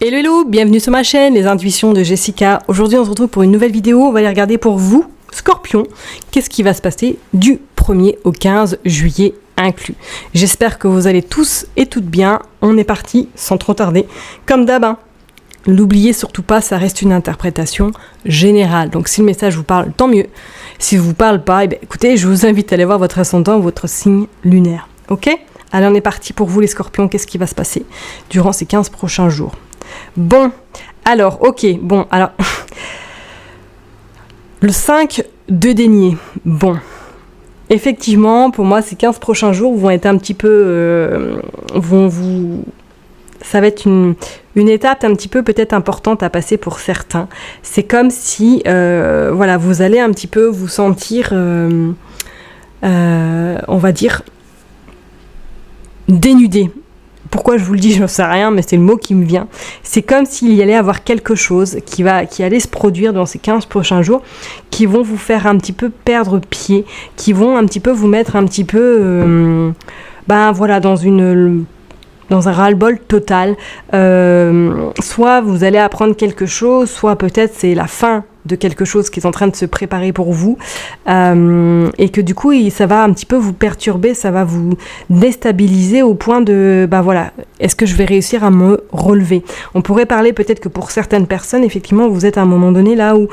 Hello hello, bienvenue sur ma chaîne, les intuitions de Jessica. Aujourd'hui on se retrouve pour une nouvelle vidéo, on va aller regarder pour vous, Scorpion, qu'est-ce qui va se passer du 1er au 15 juillet inclus. J'espère que vous allez tous et toutes bien, on est parti sans trop tarder, comme d'hab. N'oubliez surtout pas, ça reste une interprétation générale, donc si le message vous parle, tant mieux. Si ne vous parle pas, écoutez, je vous invite à aller voir votre ascendant ou votre signe lunaire, ok? Allez, on est parti pour vous les Scorpions, qu'est-ce qui va se passer durant ces 15 prochains jours? Bon, alors, le 5 de denier, bon, effectivement, pour moi, ces 15 prochains jours vont être un petit peu, ça va être une étape un petit peu peut-être importante à passer pour certains. C'est comme si, vous allez un petit peu vous sentir, on va dire, dénudé. Pourquoi je vous le dis, je ne sais rien, mais c'est le mot qui me vient. C'est comme s'il y allait avoir quelque chose qui allait se produire dans ces 15 prochains jours, qui vont vous faire un petit peu perdre pied, qui vont un petit peu vous mettre un petit peu, dans un ras-le-bol total. Soit vous allez apprendre quelque chose, soit peut-être c'est la fin de quelque chose qui est en train de se préparer pour vous, et que du coup ça va un petit peu vous perturber, ça va vous déstabiliser au point de est-ce que je vais réussir à me relever? On pourrait parler peut-être que pour certaines personnes, effectivement, vous êtes à un moment donné là où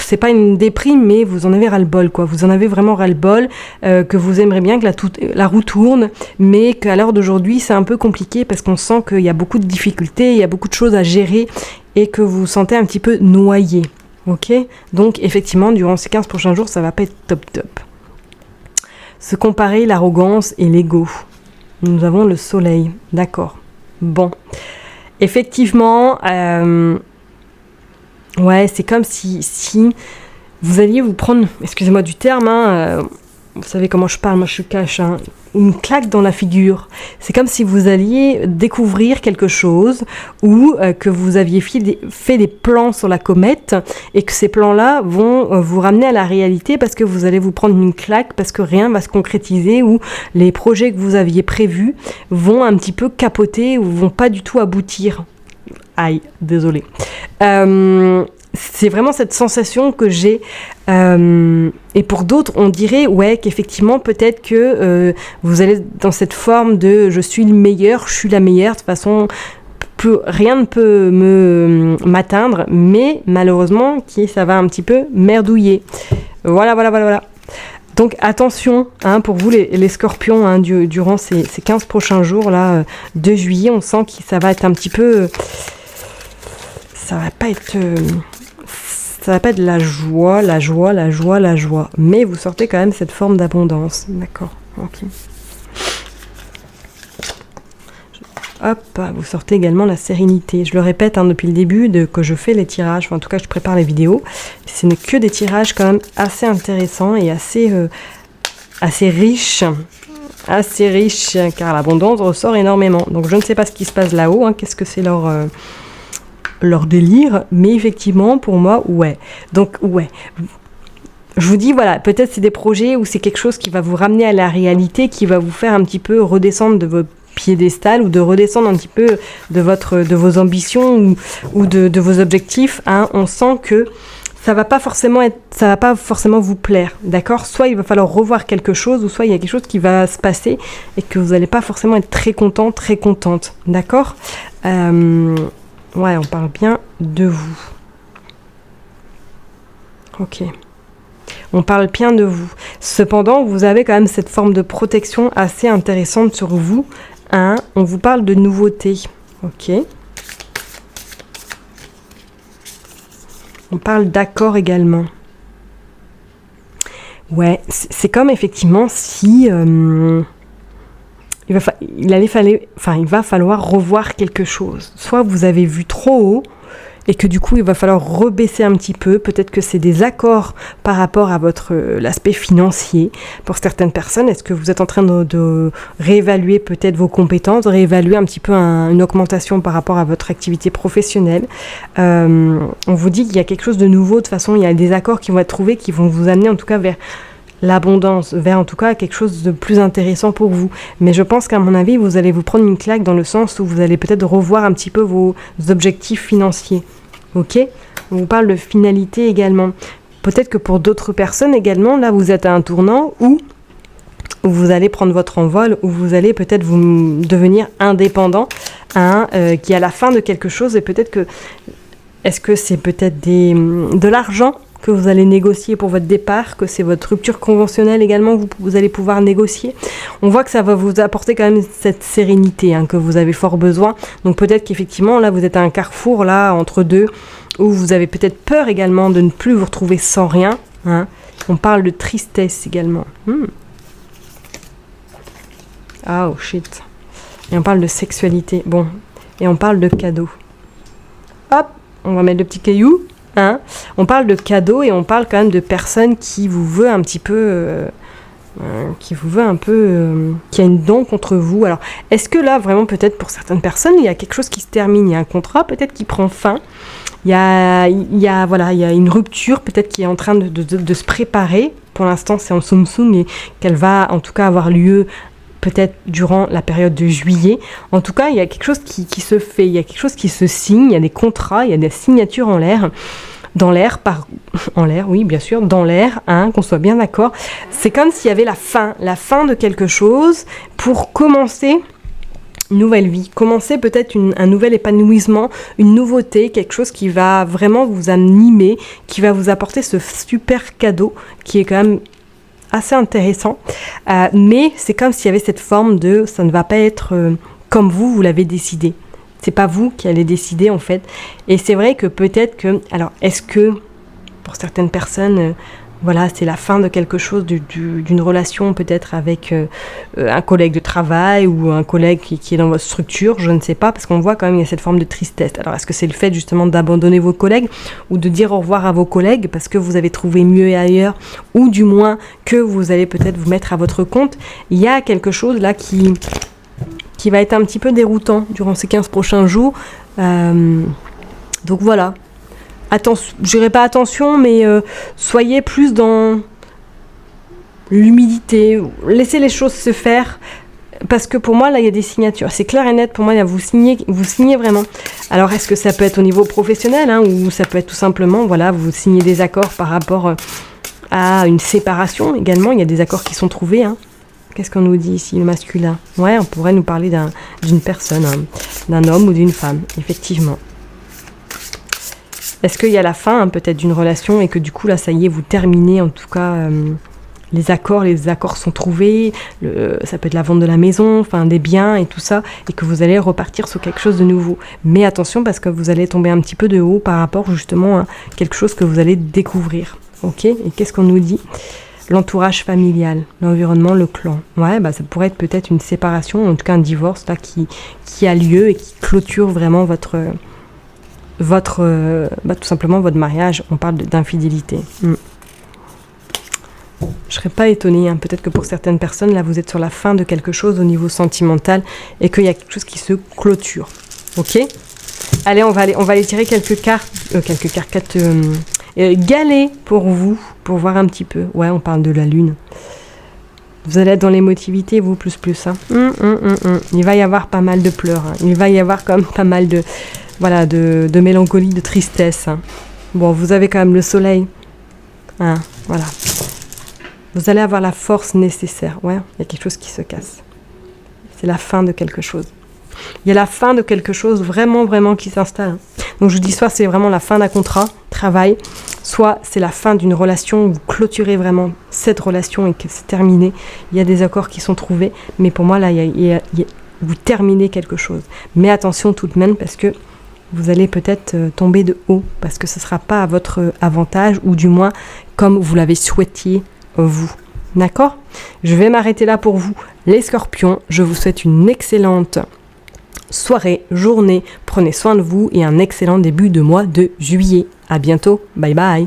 c'est pas une déprime, mais vous en avez ras-le-bol, quoi. Vous en avez vraiment ras-le-bol, que vous aimeriez bien que la roue tourne, mais qu'à l'heure d'aujourd'hui c'est un peu compliqué parce qu'on sent qu'il y a beaucoup de difficultés, il y a beaucoup de choses à gérer et que vous vous sentez un petit peu noyé. Ok, donc effectivement, durant ces 15 prochains jours, ça va pas être top. Se comparer, l'arrogance et l'ego. Nous avons le soleil, d'accord. Bon, effectivement, c'est comme si vous alliez vous prendre, excusez-moi du terme, vous savez comment je parle, moi je suis cash, une claque dans la figure. C'est comme si vous alliez découvrir quelque chose ou que vous aviez fait des plans sur la comète et que ces plans-là vont vous ramener à la réalité parce que vous allez vous prendre une claque parce que rien va se concrétiser ou les projets que vous aviez prévus vont un petit peu capoter ou vont pas du tout aboutir. Aïe, désolé. C'est vraiment cette sensation que j'ai, et pour d'autres on dirait qu'effectivement peut-être que vous allez dans cette forme de je suis le meilleur, je suis la meilleure, de toute façon rien ne peut m'atteindre, mais malheureusement ça va un petit peu merdouiller. Voilà. Donc attention pour vous les Scorpions, durant ces 15 prochains jours là, de juillet, on sent que ça va être un petit peu, ça va pas être de la joie, mais vous sortez quand même cette forme d'abondance, d'accord, ok. Hop, vous sortez également la sérénité. Je le répète depuis le début que je fais les tirages, en tout cas je prépare les vidéos, ce n'est que des tirages quand même assez intéressants et assez riches, car l'abondance ressort énormément. Donc je ne sais pas ce qui se passe là-haut, qu'est-ce que c'est leur délire, mais effectivement pour moi donc je vous dis peut-être c'est des projets ou c'est quelque chose qui va vous ramener à la réalité, qui va vous faire un petit peu redescendre de votre piédestal ou de redescendre un petit peu de vos ambitions ou de vos objectifs. On sent que ça va pas forcément vous plaire, d'accord? Soit il va falloir revoir quelque chose, ou soit il y a quelque chose qui va se passer et que vous n'allez pas forcément être très content, très contente, d'accord? On parle bien de vous. Ok. On parle bien de vous. Cependant, vous avez quand même cette forme de protection assez intéressante sur vous. On vous parle de nouveautés. Ok. On parle d'accord également. C'est comme effectivement si... il va falloir revoir quelque chose. Soit vous avez vu trop haut et que du coup il va falloir rebaisser un petit peu. Peut-être que c'est des accords par rapport à l'aspect financier. Pour certaines personnes, est-ce que vous êtes en train de réévaluer peut-être vos compétences, de réévaluer un petit peu une augmentation par rapport à votre activité professionnelle? On vous dit qu'il y a quelque chose de nouveau. De toute façon, il y a des accords qui vont être trouvés, qui vont vous amener en tout cas vers l'abondance, vers en tout cas quelque chose de plus intéressant pour vous. Mais je pense qu'à mon avis, vous allez vous prendre une claque dans le sens où vous allez peut-être revoir un petit peu vos objectifs financiers. Ok ? On vous parle de finalité également. Peut-être que pour d'autres personnes également, là vous êtes à un tournant où vous allez prendre votre envol, où vous allez peut-être vous devenir indépendant, qui est à la fin de quelque chose, et peut-être que, est-ce que c'est peut-être de l'argent que vous allez négocier pour votre départ, que c'est votre rupture conventionnelle également que vous allez pouvoir négocier. On voit que ça va vous apporter quand même cette sérénité que vous avez fort besoin. Donc peut-être qu'effectivement, là, vous êtes à un carrefour, là, entre deux, où vous avez peut-être peur également de ne plus vous retrouver sans rien. On parle de tristesse également. Ah, oh shit. Et on parle de sexualité. Bon. Et on parle de cadeaux. Hop, on va mettre le petit caillou. On parle de cadeaux et on parle quand même de personnes qui vous veut un petit peu... qui a une dent contre vous. Alors, est-ce que là, vraiment, peut-être pour certaines personnes, il y a quelque chose qui se termine, il y a un contrat peut-être qui prend fin, il y a une rupture peut-être qui est en train de se préparer. Pour l'instant, c'est en soum-soum et qu'elle va en tout cas avoir lieu peut-être durant la période de juillet. En tout cas, il y a quelque chose qui se fait, il y a quelque chose qui se signe, il y a des contrats, il y a des signatures en l'air. En l'air, oui, bien sûr, dans l'air, qu'on soit bien d'accord. C'est comme s'il y avait la fin de quelque chose pour commencer une nouvelle vie, commencer peut-être un nouvel épanouissement, une nouveauté, quelque chose qui va vraiment vous animer, qui va vous apporter ce super cadeau qui est quand même assez intéressant. Mais c'est comme s'il y avait cette forme de ça ne va pas être comme vous l'avez décidé. C'est pas vous qui allez décider en fait. Et c'est vrai que peut-être que... Alors, est-ce que pour certaines personnes, c'est la fin de quelque chose, d'une relation peut-être avec un collègue de travail ou un collègue qui est dans votre structure, je ne sais pas, parce qu'on voit quand même il y a cette forme de tristesse. Alors, est-ce que c'est le fait justement d'abandonner vos collègues ou de dire au revoir à vos collègues parce que vous avez trouvé mieux ailleurs, ou du moins que vous allez peut-être vous mettre à votre compte? Il y a quelque chose là qui va être un petit peu déroutant durant ces 15 prochains jours. Donc voilà. Je dirais pas attention, mais soyez plus dans l'humilité. Laissez les choses se faire. Parce que pour moi, là, il y a des signatures. C'est clair et net. Pour moi, là, vous signez vraiment. Alors, est-ce que ça peut être au niveau professionnel, ou ça peut être tout simplement, vous signez des accords par rapport à une séparation également. Il y a des accords qui sont trouvés, Qu'est-ce qu'on nous dit ici, le masculin? Ouais, on pourrait nous parler d'une personne, d'un homme ou d'une femme, effectivement. Est-ce qu'il y a la fin, peut-être, d'une relation et que du coup, là, ça y est, vous terminez, en tout cas, les accords sont trouvés, ça peut être la vente de la maison, des biens et tout ça, et que vous allez repartir sur quelque chose de nouveau. Mais attention, parce que vous allez tomber un petit peu de haut par rapport, justement, à quelque chose que vous allez découvrir. Ok? Et qu'est-ce qu'on nous dit? L'entourage familial, l'environnement, le clan. Ouais, ça pourrait être peut-être une séparation, en tout cas un divorce là qui a lieu et qui clôture vraiment votre tout simplement votre mariage. On parle d'infidélité. Je serais pas étonnée, peut-être que pour certaines personnes, là, vous êtes sur la fin de quelque chose au niveau sentimental et qu'il y a quelque chose qui se clôture. Ok ? Allez, on va aller tirer quelques cartes, galets pour vous, pour voir un petit peu. Ouais, on parle de la lune. Vous allez être dans l'émotivité, vous, plus. Il va y avoir pas mal de pleurs. Il va y avoir quand même pas mal de mélancolie, de tristesse. Bon, vous avez quand même le soleil. Voilà. Vous allez avoir la force nécessaire. Ouais, il y a quelque chose qui se casse. C'est la fin de quelque chose. Il y a la fin de quelque chose vraiment, vraiment qui s'installe. Donc je vous dis, soit c'est vraiment la fin d'un contrat, travail, soit c'est la fin d'une relation où vous clôturez vraiment cette relation et que c'est terminé. Il y a des accords qui sont trouvés, mais pour moi, là, vous terminez quelque chose. Mais attention tout de même, parce que vous allez peut-être tomber de haut, parce que ce ne sera pas à votre avantage, ou du moins comme vous l'avez souhaité, vous. D'accord ? Je vais m'arrêter là pour vous, les scorpions. Je vous souhaite une excellente soirée, journée. Prenez soin de vous et un excellent début de mois de juillet. À bientôt. Bye bye.